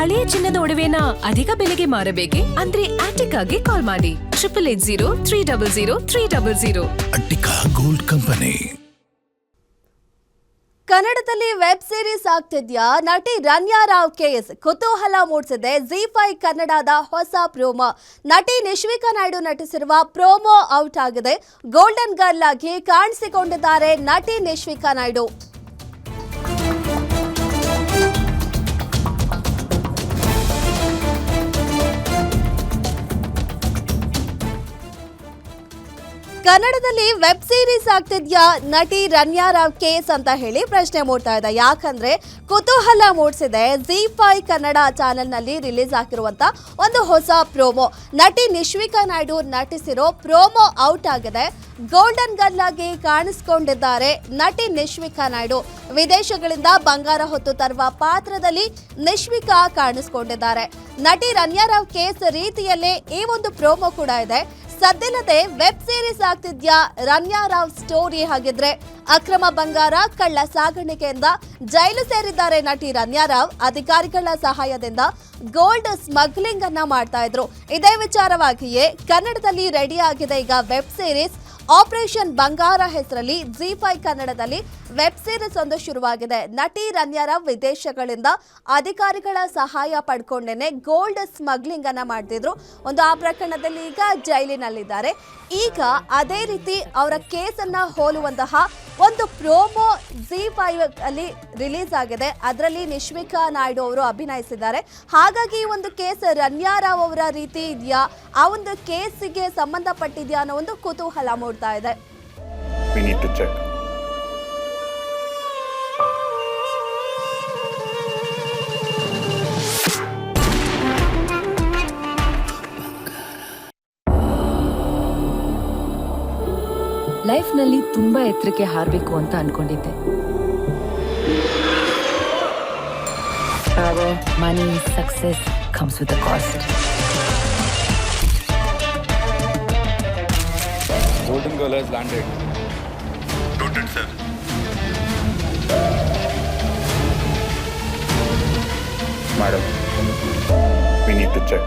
ಹಳೆಯ ಚಿನ್ನದ ಒಡವೆನ ಅಧಿಕ ಬೆಲೆಗೆ ಮಾರಬೇಕೆ? ಅಂದ್ರೆ ಆಟಿಕಾಗೆ ಕಾಲ್ ಮಾಡಿ 8880 ಅಟ್ಟಿಕಾ ಗೋಲ್ಡ್ ಕಂಪನಿ. ಕನ್ನಡದಲ್ಲಿ ವೆಬ್ ಸೀರೀಸ್ ಆಗ್ತಿದ್ಯಾ? ನಟಿ ರನ್ಯಾ ರಾವ್ ಕೇಸ್ ಕುತೂಹಲ ಮೂಡಿಸಿದೆ ಜಿ5 ಕನ್ನಡದ ಹೊಸ ಪ್ರೋಮೋ. ನಟಿ ನಿಶ್ವಿಕಾ ನಾಯ್ಡು ನಟಿಸಿರುವ ಪ್ರೋಮೋ ಔಟ್ ಆಗಿದೆ. ಗೋಲ್ಡನ್ ಗರ್ಲ್ ಆಗಿ ಕಾಣಿಸಿಕೊಂಡಿದ್ದಾರೆ ನಟಿ ನಿಶ್ವಿಕಾ ನಾಯ್ಡು. ಕನ್ನಡದಲ್ಲಿ ವೆಬ್ ಸೀರೀಸ್ ಆಗ್ತಿದ್ಯಾ ನಟಿ ರನ್ಯಾ ರಾವ್ ಕೇಸ್ ಅಂತ ಹೇಳಿ ಪ್ರಶ್ನೆ ಮೂಡ್ತಾ ಇದೆ. ಯಾಕಂದ್ರೆ ಕುತೂಹಲ ಮೂಡಿಸಿದೆ ಜಿ5 ಕನ್ನಡ ಚಾನೆಲ್ನಲ್ಲಿ ರಿಲೀಸ್ ಆಗಿರುವಂತ ಒಂದು ಹೊಸ ಪ್ರೋಮೋ. ನಟಿ ನಿಶ್ವಿಕಾ ನಾಯ್ಡು ನಟಿಸಿರೋ ಪ್ರೋಮೋ ಔಟ್ ಆಗಿದೆ. ಗೋಲ್ಡನ್ ಗರ್ಲ್ ಆಗಿ ಕಾಣಿಸಿಕೊಂಡಿದ್ದಾರೆ ನಟಿ ನಿಶ್ವಿಕಾ ನಾಯ್ಡು. ವಿದೇಶಗಳಿಂದ ಬಂಗಾರ ಹೊತ್ತು ತರುವ ಪಾತ್ರದಲ್ಲಿ ನಿಶ್ವಿಕಾ ಕಾಣಿಸಿಕೊಂಡಿದ್ದಾರೆ. ನಟಿ ರನ್ಯಾ ರಾವ್ ಕೇಸ್ ರೀತಿಯಲ್ಲೇ ಈ ಒಂದು ಪ್ರೋಮೋ ಕೂಡ ಇದೆ. ಸದ್ದಿಲ್ಲದೆ ವೆಬ್ ಸೀರೀಸ್ ಆಗ್ತಿದ್ಯಾ ರನ್ಯಾ ರಾವ್ ಸ್ಟೋರಿ? ಹಾಗಿದ್ರೆ ಅಕ್ರಮ ಬಂಗಾರ ಕಳ್ಳ ಸಾಗಾಣಿಕೆಯಿಂದ ಜೈಲು ಸೇರಿದ್ದಾರೆ ನಟಿ ರನ್ಯಾ ರಾವ್. ಅಧಿಕಾರಿಗಳ ಸಹಾಯದಿಂದ ಗೋಲ್ಡ್ ಸ್ಮಗ್ಲಿಂಗ್ ಅನ್ನ ಮಾಡ್ತಾ ಇದ್ರು. ಇದೇ ವಿಚಾರವಾಗಿಯೇ ಕನ್ನಡದಲ್ಲಿ ರೆಡಿ ಆಗಿದೆ ಈಗ ವೆಬ್ ಸೀರೀಸ್. ಆಪರೇಷನ್ ಬಂಗಾರ ಹೆಸರಲ್ಲಿ ಜಿ5 ಕನ್ನಡದಲ್ಲಿ ವೆಬ್ ಸೀರೀಸ್ ಒಂದು ಶುರುವಾಗಿದೆ. ನಟಿ ರನ್ಯಾ ರಾವ್ ವಿದೇಶಗಳಿಂದ ಅಧಿಕಾರಿಗಳ ಸಹಾಯ ಪಡ್ಕೊಂಡೇನೆ ಗೋಲ್ಡ್ ಸ್ಮಗ್ಲಿಂಗ್ ಅನ್ನ ಮಾಡ್ತಿದ್ರು. ಆ ಪ್ರಕರಣದಲ್ಲಿ ಈಗ ಜೈಲಿನಲ್ಲಿದ್ದಾರೆ. ಈಗ ಅದೇ ರೀತಿ ಅವರ ಕೇಸನ್ನ ಹೋಲುವಂತಹ ಒಂದು ಪ್ರೋಮೋ ಜಿ5 ಅಲ್ಲಿ ರಿಲೀಸ್ ಆಗಿದೆ. ಅದರಲ್ಲಿ ನಿಶ್ವಿಕಾ ನಾಯ್ಡು ಅವರು ಅಭಿನಯಿಸಿದ್ದಾರೆ. ಹಾಗಾಗಿ ಈ ಒಂದು ಕೇಸ್ ರನ್ಯಾ ರಾವ್ ಅವರ ರೀತಿ ಇದೆಯಾ, ಆ ಒಂದು ಕೇಸಿಗೆ ಸಂಬಂಧಪಟ್ಟಿದ್ಯಾ ಅನ್ನೋ ಒಂದು ಕುತೂಹಲ ಮೂಡ್ತಾ ಇದೆ. We need to check. ಲೈಫ್ನಲ್ಲಿ ತುಂಬಾ ಎತ್ತರಕ್ಕೆ ಹಾರಬೇಕು ಅಂತ ಅನ್ಕೊಂಡಿದ್ದೆ. Power, money, success comes with a cost. Golden Girl has landed. Noted, sir. Madam, we need to check.